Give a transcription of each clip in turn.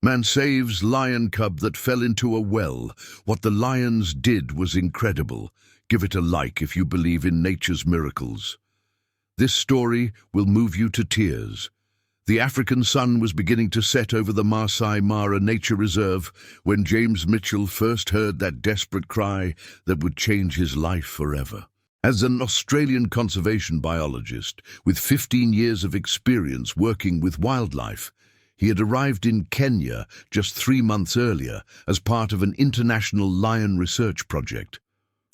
Man saves lion cub that fell into a well. What the lions did was incredible. Give it a like if you believe in nature's miracles. This story will move you to tears. The African sun was beginning to set over the Masai Mara Nature Reserve when James Mitchell first heard that desperate cry that would change his life forever. As an Australian conservation biologist with 15 years of experience working with wildlife, he had arrived in Kenya just 3 months earlier as part of an international lion research project.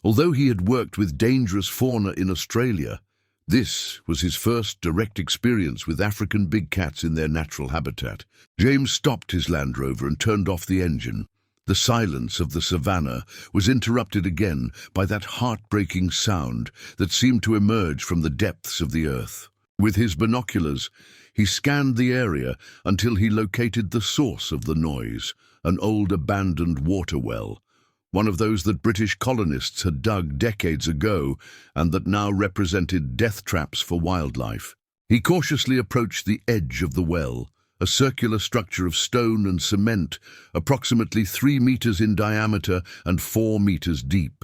Although he had worked with dangerous fauna in Australia, this was his first direct experience with African big cats in their natural habitat. James stopped his Land Rover and turned off the engine. The silence of the savanna was interrupted again by that heartbreaking sound that seemed to emerge from the depths of the earth. With his binoculars, he scanned the area until he located the source of the noise, an old abandoned water well, one of those that British colonists had dug decades ago and that now represented death traps for wildlife. He cautiously approached the edge of the well, a circular structure of stone and cement, approximately 3 meters in diameter and 4 meters deep.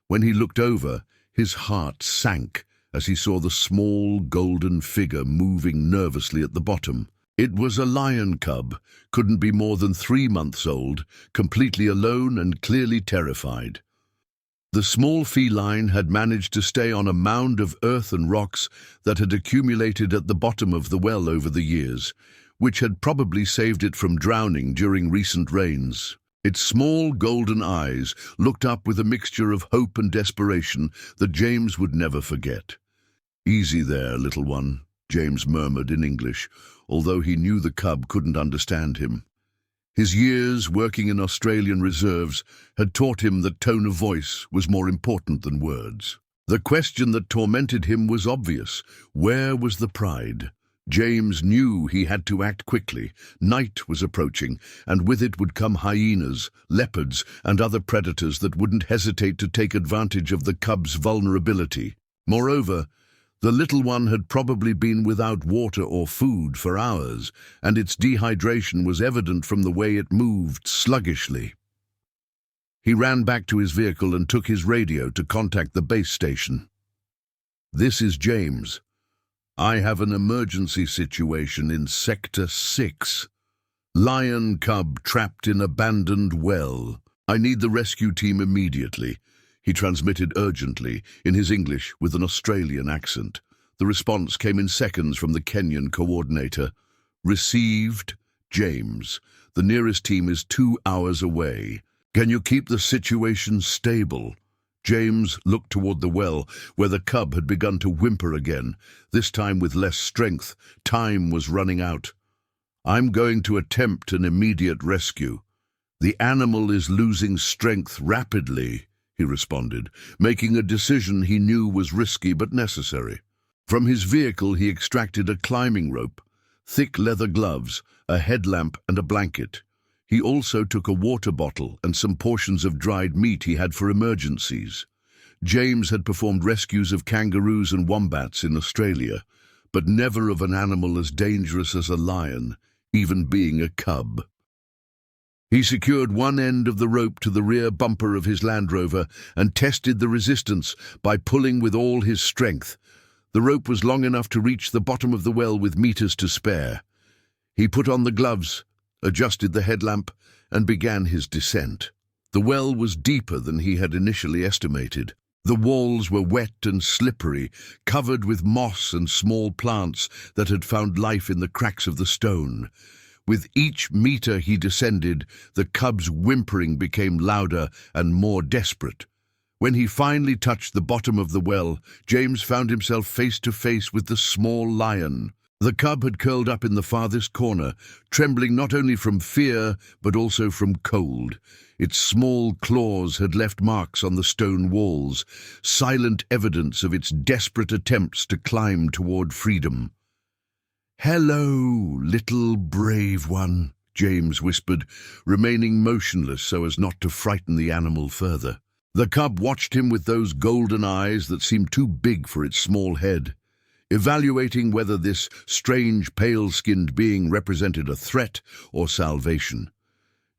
When he looked over, his heart sank as he saw the small golden figure moving nervously at the bottom. It was a lion cub, couldn't be more than 3 months old, completely alone and clearly terrified. The small feline had managed to stay on a mound of earth and rocks that had accumulated at the bottom of the well over the years, which had probably saved it from drowning during recent rains. Its small golden eyes looked up with a mixture of hope and desperation that James would never forget. "Easy there, little one," James murmured in English, although he knew the cub couldn't understand him. His years working in Australian reserves had taught him that tone of voice was more important than words. The question that tormented him was obvious. Where was the pride? James knew he had to act quickly. Night was approaching, and with it would come hyenas, leopards, and other predators that wouldn't hesitate to take advantage of the cub's vulnerability. Moreover, the little one had probably been without water or food for hours, and its dehydration was evident from the way it moved sluggishly. He ran back to his vehicle and took his radio to contact the base station. "This is James. I have an emergency situation in Sector 6. Lion cub trapped in abandoned well. I need the rescue team immediately," he transmitted urgently in his English with an Australian accent. The response came in seconds from the Kenyan coordinator. "Received, James. The nearest team is 2 hours away. Can you keep the situation stable?" James looked toward the well, where the cub had begun to whimper again, this time with less strength. Time was running out. "I'm going to attempt an immediate rescue. The animal is losing strength rapidly," he responded, making a decision he knew was risky but necessary. From his vehicle he extracted a climbing rope, thick leather gloves, a headlamp and a blanket. He also took a water bottle and some portions of dried meat he had for emergencies. James had performed rescues of kangaroos and wombats in Australia, but never of an animal as dangerous as a lion, even being a cub. He secured one end of the rope to the rear bumper of his Land Rover and tested the resistance by pulling with all his strength. The rope was long enough to reach the bottom of the well with meters to spare. He put on the gloves, adjusted the headlamp, and began his descent. The well was deeper than he had initially estimated. The walls were wet and slippery, covered with moss and small plants that had found life in the cracks of the stone. With each meter he descended, the cub's whimpering became louder and more desperate. When he finally touched the bottom of the well, James found himself face to face with the small lion. The cub had curled up in the farthest corner, trembling not only from fear but also from cold. Its small claws had left marks on the stone walls, silent evidence of its desperate attempts to climb toward freedom. "Hello, little brave one," James whispered, remaining motionless so as not to frighten the animal further. The cub watched him with those golden eyes that seemed too big for its small head. evaluating whether this strange, pale-skinned being represented a threat or salvation.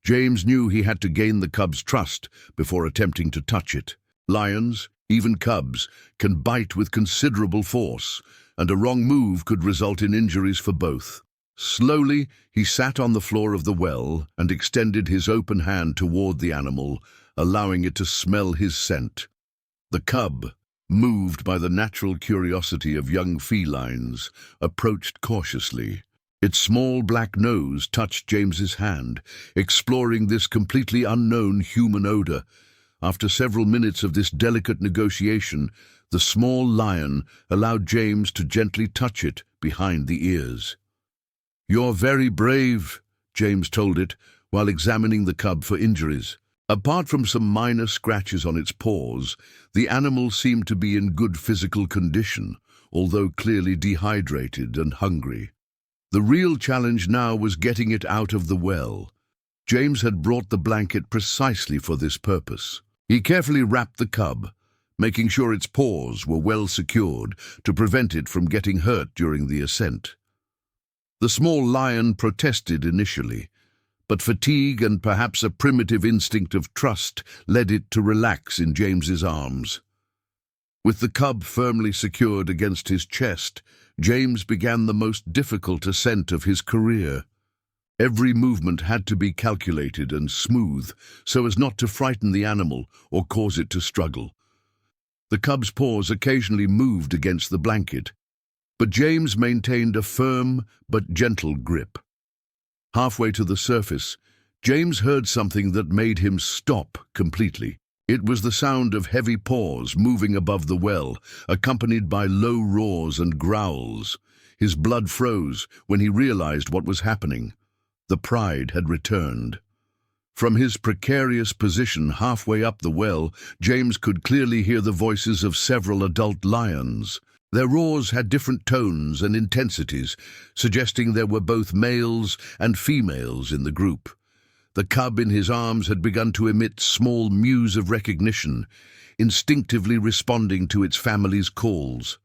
James knew he had to gain the cub's trust before attempting to touch it. Lions, even cubs, can bite with considerable force, and a wrong move could result in injuries for both. Slowly, he sat on the floor of the well and extended his open hand toward the animal, allowing it to smell his scent. The cub, moved by the natural curiosity of young felines, approached cautiously. Its small black nose touched James's hand, exploring this completely unknown human odor. After several minutes of this delicate negotiation, the small lion allowed James to gently touch it behind the ears. "You're very brave," James told it, while examining the cub for injuries. Apart from some minor scratches on its paws, the animal seemed to be in good physical condition, although clearly dehydrated and hungry. The real challenge now was getting it out of the well. James had brought the blanket precisely for this purpose. He carefully wrapped the cub, making sure its paws were well secured to prevent it from getting hurt during the ascent. The small lion protested initially, but fatigue and perhaps a primitive instinct of trust led it to relax in James's arms. With the cub firmly secured against his chest, James began the most difficult ascent of his career. Every movement had to be calculated and smooth so as not to frighten the animal or cause it to struggle. The cub's paws occasionally moved against the blanket, but James maintained a firm but gentle grip. Halfway to the surface, James heard something that made him stop completely. It was the sound of heavy paws moving above the well, accompanied by low roars and growls. His blood froze when he realized what was happening. The pride had returned. From his precarious position halfway up the well, James could clearly hear the voices of several adult lions. Their roars had different tones and intensities, suggesting there were both males and females in the group. The cub in his arms had begun to emit small mews of recognition, instinctively responding to its family's calls.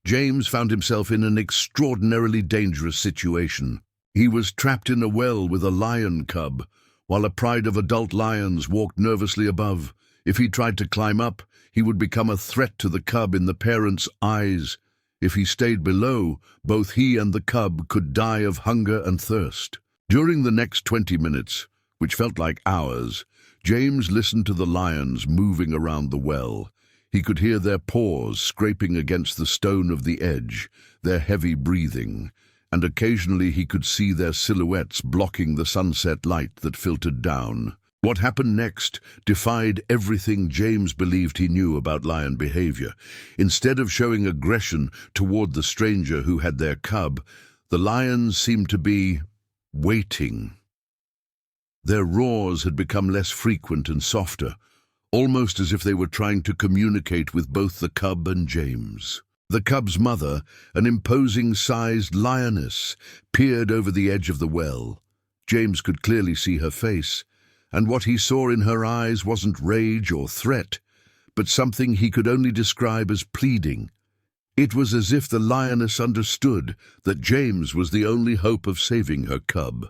James found himself in an extraordinarily dangerous situation. He was trapped in a well with a lion cub, while a pride of adult lions walked nervously above. If he tried to climb up, he would become a threat to the cub in the parents' eyes. If he stayed below, both he and the cub could die of hunger and thirst. During the next 20 minutes, which felt like hours, James listened to the lions moving around the well. He could hear their paws scraping against the stone of the edge, their heavy breathing, and occasionally he could see their silhouettes blocking the sunset light that filtered down. What happened next defied everything James believed he knew about lion behavior. Instead of showing aggression toward the stranger who had their cub, the lions seemed to be waiting. Their roars had become less frequent and softer, almost as if they were trying to communicate with both the cub and James. The cub's mother, an imposing-sized lioness, peered over the edge of the well. James could clearly see her face, and what he saw in her eyes wasn't rage or threat, but something he could only describe as pleading. It was as if the lioness understood that James was the only hope of saving her cub.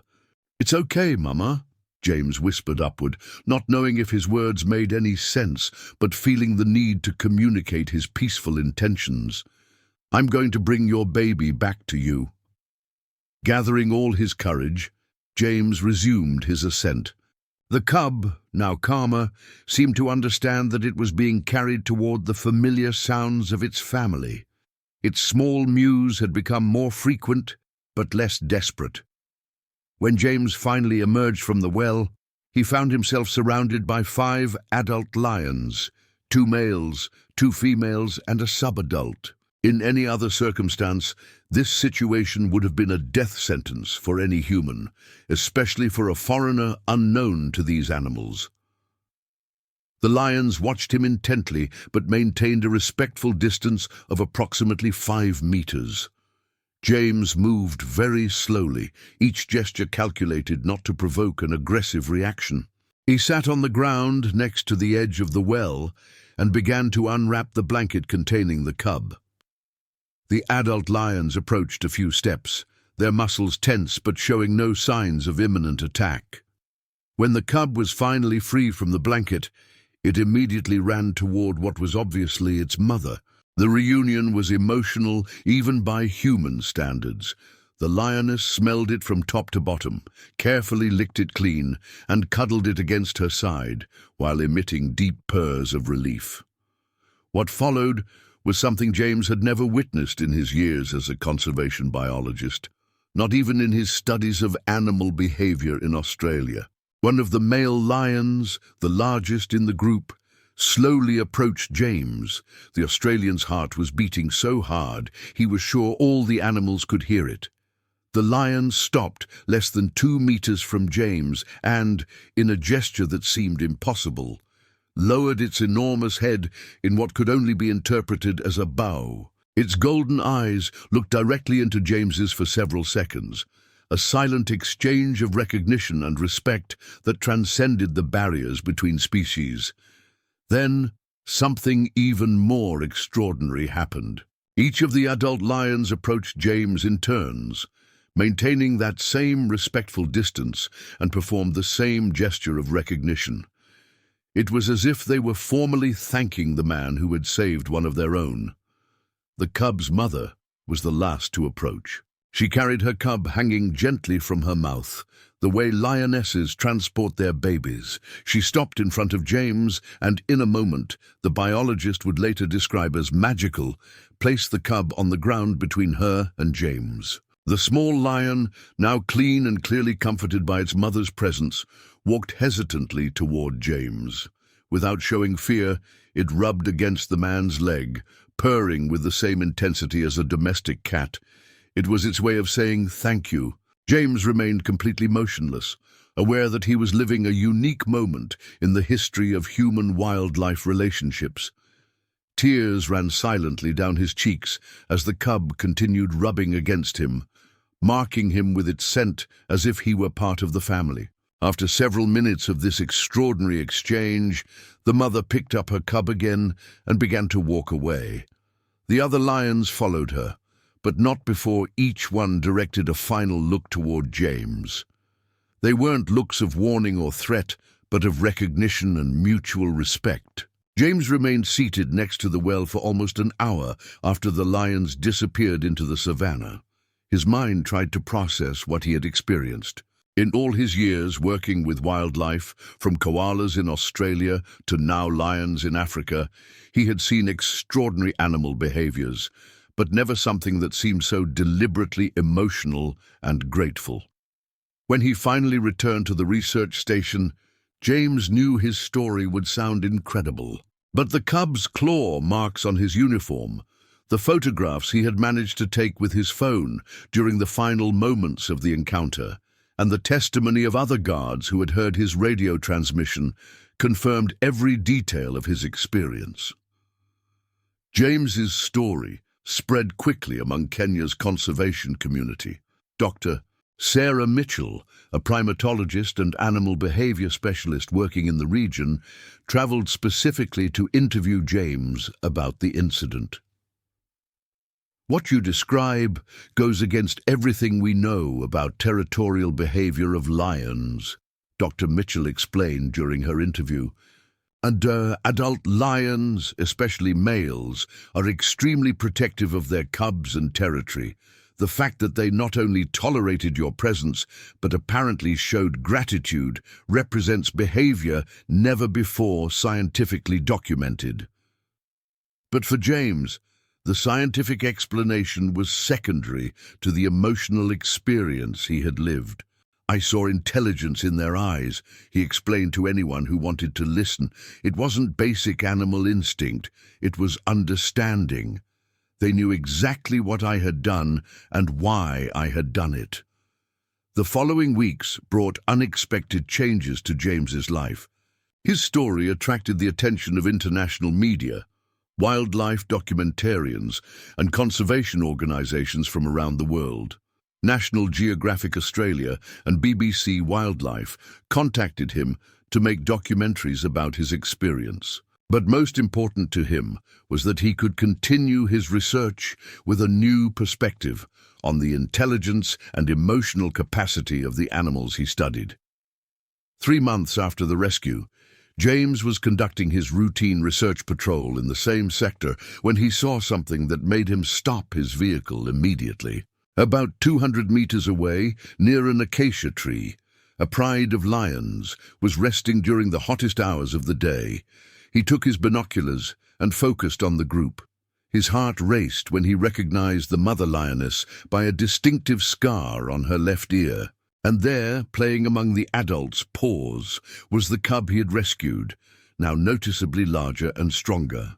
"It's okay, Mama," James whispered upward, not knowing if his words made any sense, but feeling the need to communicate his peaceful intentions. "I'm going to bring your baby back to you." Gathering all his courage, James resumed his ascent. The cub, now calmer, seemed to understand that it was being carried toward the familiar sounds of its family. Its small mews had become more frequent, but less desperate. When James finally emerged from the well, he found himself surrounded by 5 adult lions, 2 males, 2 females, and a subadult. In any other circumstance, this situation would have been a death sentence for any human, especially for a foreigner unknown to these animals. The lions watched him intently, but maintained a respectful distance of approximately 5 meters. James moved very slowly, each gesture calculated not to provoke an aggressive reaction. He sat on the ground next to the edge of the well and began to unwrap the blanket containing the cub. The adult lions approached a few steps, their muscles tense but showing no signs of imminent attack. When the cub was finally free from the blanket, it immediately ran toward what was obviously its mother. The reunion was emotional even by human standards. The lioness smelled it from top to bottom, carefully licked it clean, and cuddled it against her side, while emitting deep purrs of relief. What followed was something James had never witnessed in his years as a conservation biologist, not even in his studies of animal behavior in Australia. One of the male lions, the largest in the group, slowly approached James. The Australian's heart was beating so hard he was sure all the animals could hear it. The lion stopped less than 2 meters from James and, in a gesture that seemed impossible, lowered its enormous head in what could only be interpreted as a bow. Its golden eyes looked directly into James's for several seconds, a silent exchange of recognition and respect that transcended the barriers between species. Then, something even more extraordinary happened. Each of the adult lions approached James in turns, maintaining that same respectful distance, and performed the same gesture of recognition. It was as if they were formally thanking the man who had saved one of their own. The cub's mother was the last to approach. She carried her cub hanging gently from her mouth, the way lionesses transport their babies. She stopped in front of James and, in a moment, the biologist would later describe as magical, placed the cub on the ground between her and James. The small lion, now clean and clearly comforted by its mother's presence, walked hesitantly toward James. Without showing fear, it rubbed against the man's leg, purring with the same intensity as a domestic cat. It was its way of saying thank you. James remained completely motionless, aware that he was living a unique moment in the history of human-wildlife relationships. Tears ran silently down his cheeks as the cub continued rubbing against him, marking him with its scent as if he were part of the family. After several minutes of this extraordinary exchange, the mother picked up her cub again and began to walk away. The other lions followed her, but not before each one directed a final look toward James. They weren't looks of warning or threat, but of recognition and mutual respect. James remained seated next to the well for almost an hour after the lions disappeared into the savanna. His mind tried to process what he had experienced. In all his years working with wildlife, from koalas in Australia to now lions in Africa, he had seen extraordinary animal behaviors, but never something that seemed so deliberately emotional and grateful. When he finally returned to the research station, James knew his story would sound incredible. But the cub's claw marks on his uniform, the photographs he had managed to take with his phone during the final moments of the encounter, and the testimony of other guards who had heard his radio transmission confirmed every detail of his experience. James's story spread quickly among Kenya's conservation community. Dr. Sarah Mitchell, a primatologist and animal behavior specialist working in the region, traveled specifically to interview James about the incident. What you describe goes against everything we know about territorial behavior of lions, Dr. Mitchell explained during her interview. And adult lions, especially males, are extremely protective of their cubs and territory. The fact that they not only tolerated your presence, but apparently showed gratitude, represents behavior never before scientifically documented. But for James, the scientific explanation was secondary to the emotional experience he had lived. I saw intelligence in their eyes, he explained to anyone who wanted to listen. It wasn't basic animal instinct, it was understanding. They knew exactly what I had done and why I had done it. The following weeks brought unexpected changes to James's life. His story attracted the attention of international media, wildlife documentarians, and conservation organizations from around the world. National Geographic Australia and BBC Wildlife contacted him to make documentaries about his experience. But most important to him was that he could continue his research with a new perspective on the intelligence and emotional capacity of the animals he studied. 3 months after the rescue, James was conducting his routine research patrol in the same sector when he saw something that made him stop his vehicle immediately. About 200 meters away, near an acacia tree, a pride of lions was resting during the hottest hours of the day. He took his binoculars and focused on the group. His heart raced when he recognized the mother lioness by a distinctive scar on her left ear. And there, playing among the adults' paws, was the cub he had rescued, now noticeably larger and stronger.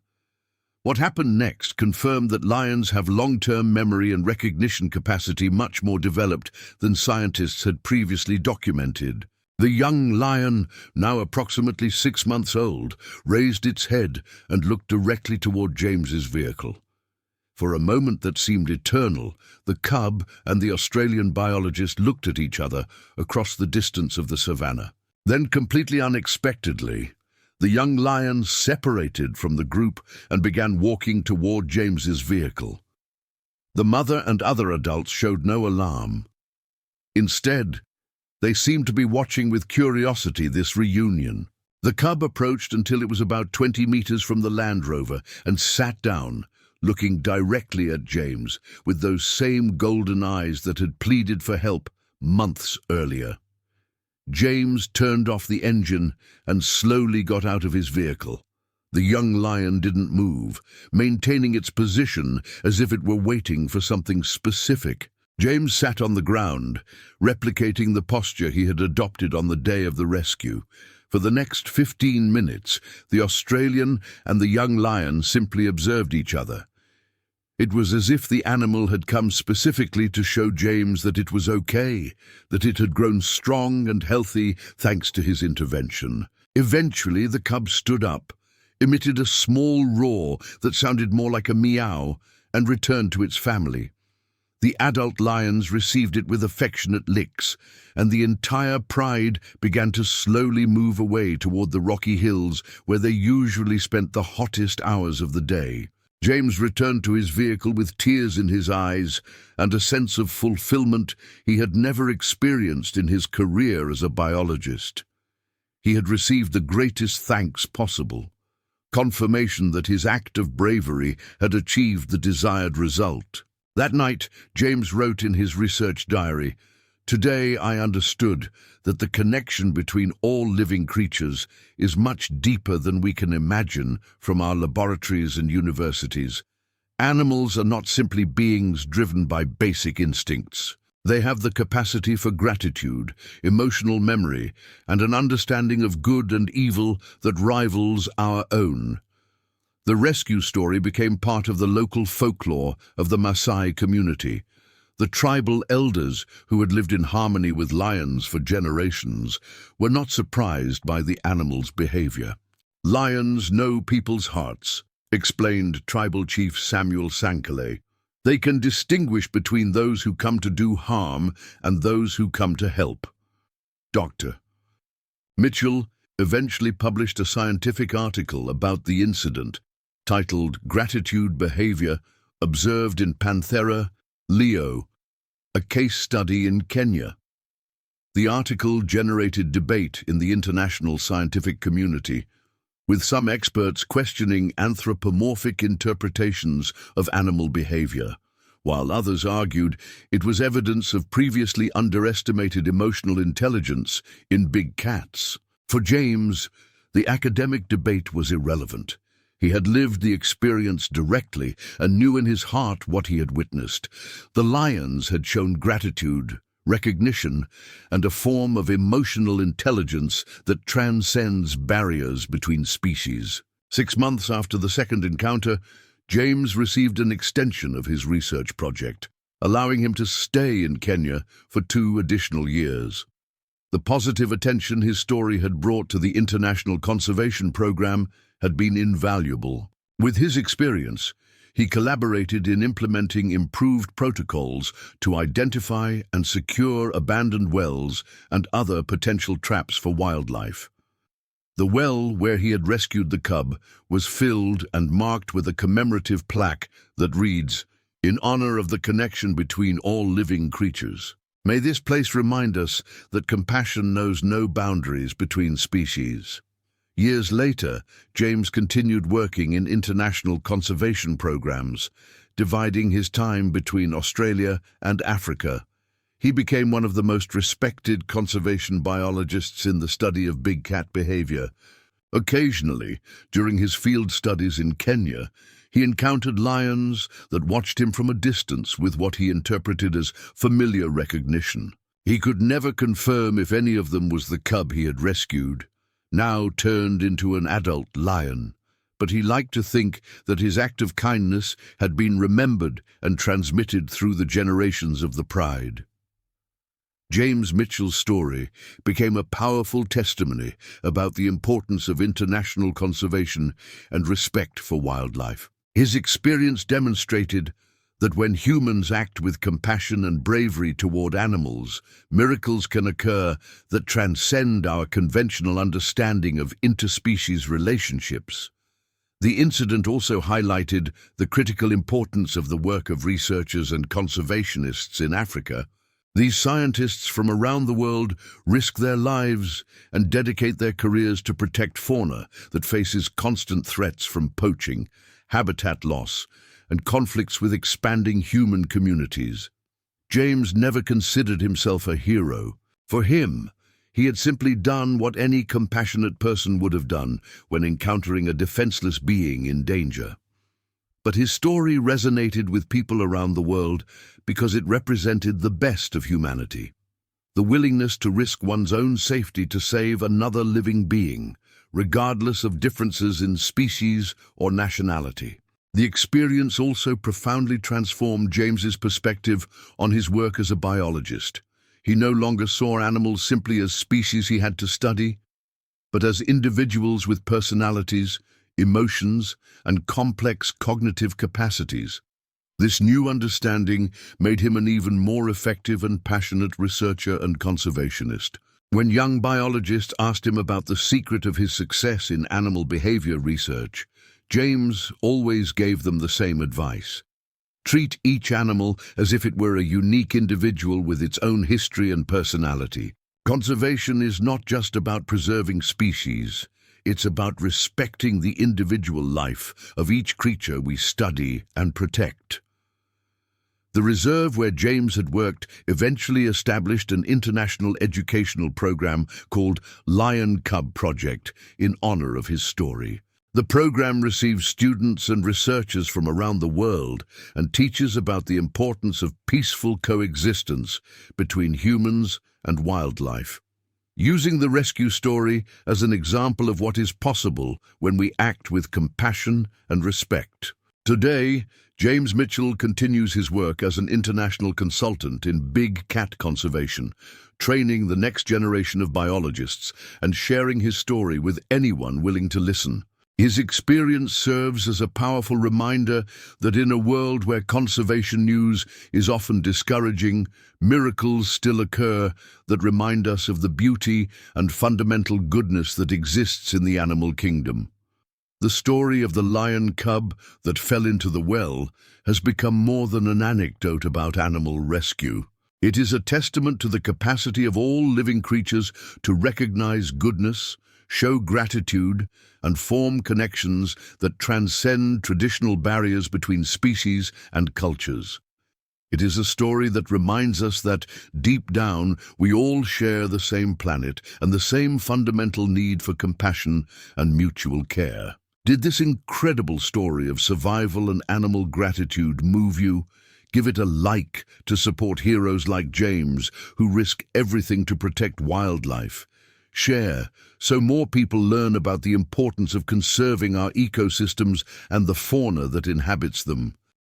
What happened next confirmed that lions have long-term memory and recognition capacity much more developed than scientists had previously documented. The young lion, now approximately 6 months old, raised its head and looked directly toward James's vehicle. For a moment that seemed eternal, the cub and the Australian biologist looked at each other across the distance of the savanna. Then, completely unexpectedly, the young lion separated from the group and began walking toward James's vehicle. The mother and other adults showed no alarm. Instead, they seemed to be watching with curiosity this reunion. The cub approached until it was about 20 meters from the Land Rover and sat down, looking directly at James with those same golden eyes that had pleaded for help months earlier. James turned off the engine and slowly got out of his vehicle. The young lion didn't move, maintaining its position as if it were waiting for something specific. James sat on the ground, replicating the posture he had adopted on the day of the rescue. For the next 15 minutes, the Australian and the young lion simply observed each other. It was as if the animal had come specifically to show James that it was okay, that it had grown strong and healthy thanks to his intervention. Eventually, the cub stood up, emitted a small roar that sounded more like a meow, and returned to its family. The adult lions received it with affectionate licks, and the entire pride began to slowly move away toward the rocky hills where they usually spent the hottest hours of the day. James returned to his vehicle with tears in his eyes and a sense of fulfillment he had never experienced in his career as a biologist. He had received the greatest thanks possible, confirmation that his act of bravery had achieved the desired result. That night, James wrote in his research diary, "Today I understood that the connection between all living creatures is much deeper than we can imagine from our laboratories and universities. Animals are not simply beings driven by basic instincts. They have the capacity for gratitude, emotional memory, and an understanding of good and evil that rivals our own." The rescue story became part of the local folklore of the Maasai community. The tribal elders, who had lived in harmony with lions for generations, were not surprised by the animal's behavior. "Lions know people's hearts," explained tribal chief Samuel Sankale. "They can distinguish between those who come to do harm and those who come to help." Dr. Mitchell eventually published a scientific article about the incident, titled "Gratitude Behavior Observed in Panthera leo, a Case Study in Kenya." The article generated debate in the international scientific community, with some experts questioning anthropomorphic interpretations of animal behavior, while others argued it was evidence of previously underestimated emotional intelligence in big cats. For James, the academic debate was irrelevant. He had lived the experience directly and knew in his heart what he had witnessed. The lions had shown gratitude, recognition, and a form of emotional intelligence that transcends barriers between species. 6 months after the second encounter, James received an extension of his research project, allowing him to stay in Kenya for 2 additional years. The positive attention his story had brought to the international conservation program had been invaluable. With his experience, he collaborated in implementing improved protocols to identify and secure abandoned wells and other potential traps for wildlife. The well where he had rescued the cub was filled and marked with a commemorative plaque that reads, "In honor of the connection between all living creatures." May this place remind us that compassion knows no boundaries between species. Years later, James continued working in international conservation programs, dividing his time between Australia and Africa. He became one of the most respected conservation biologists in the study of big cat behavior. Occasionally, during his field studies in Kenya, he encountered lions that watched him from a distance with what he interpreted as familiar recognition. He could never confirm if any of them was the cub he had rescued, now turned into an adult lion, but he liked to think that his act of kindness had been remembered and transmitted through the generations of the pride. James Mitchell's story became a powerful testimony about the importance of international conservation and respect for wildlife. His experience demonstrated that when humans act with compassion and bravery toward animals, miracles can occur that transcend our conventional understanding of interspecies relationships. The incident also highlighted the critical importance of the work of researchers and conservationists in Africa. These scientists from around the world risk their lives and dedicate their careers to protect fauna that faces constant threats from poaching, habitat loss, and conflicts with expanding human communities. James never considered himself a hero. For him, he had simply done what any compassionate person would have done when encountering a defenseless being in danger. But his story resonated with people around the world because it represented the best of humanity. The willingness to risk one's own safety to save another living being, regardless of differences in species or nationality. The experience also profoundly transformed James's perspective on his work as a biologist. He no longer saw animals simply as species he had to study, but as individuals with personalities, emotions, and complex cognitive capacities. This new understanding made him an even more effective and passionate researcher and conservationist. When young biologists asked him about the secret of his success in animal behavior research, James always gave them the same advice. Treat each animal as if it were a unique individual with its own history and personality. Conservation is not just about preserving species. It's about respecting the individual life of each creature we study and protect. The reserve where James had worked eventually established an international educational program called Lion Cub Project in honor of his story. The program receives students and researchers from around the world and teaches about the importance of peaceful coexistence between humans and wildlife. Using the rescue story as an example of what is possible when we act with compassion and respect. Today, James Mitchell continues his work as an international consultant in big cat conservation, training the next generation of biologists and sharing his story with anyone willing to listen. His experience serves as a powerful reminder that in a world where conservation news is often discouraging, miracles still occur that remind us of the beauty and fundamental goodness that exists in the animal kingdom. The story of the lion cub that fell into the well has become more than an anecdote about animal rescue. It is a testament to the capacity of all living creatures to recognize goodness, show gratitude, and form connections that transcend traditional barriers between species and cultures. It is a story that reminds us that, deep down, we all share the same planet and the same fundamental need for compassion and mutual care. Did this incredible story of survival and animal gratitude move you? Give it a like to support heroes like James, who risk everything to protect wildlife. Share, so more people learn about the importance of conserving our ecosystems and the fauna that inhabits them.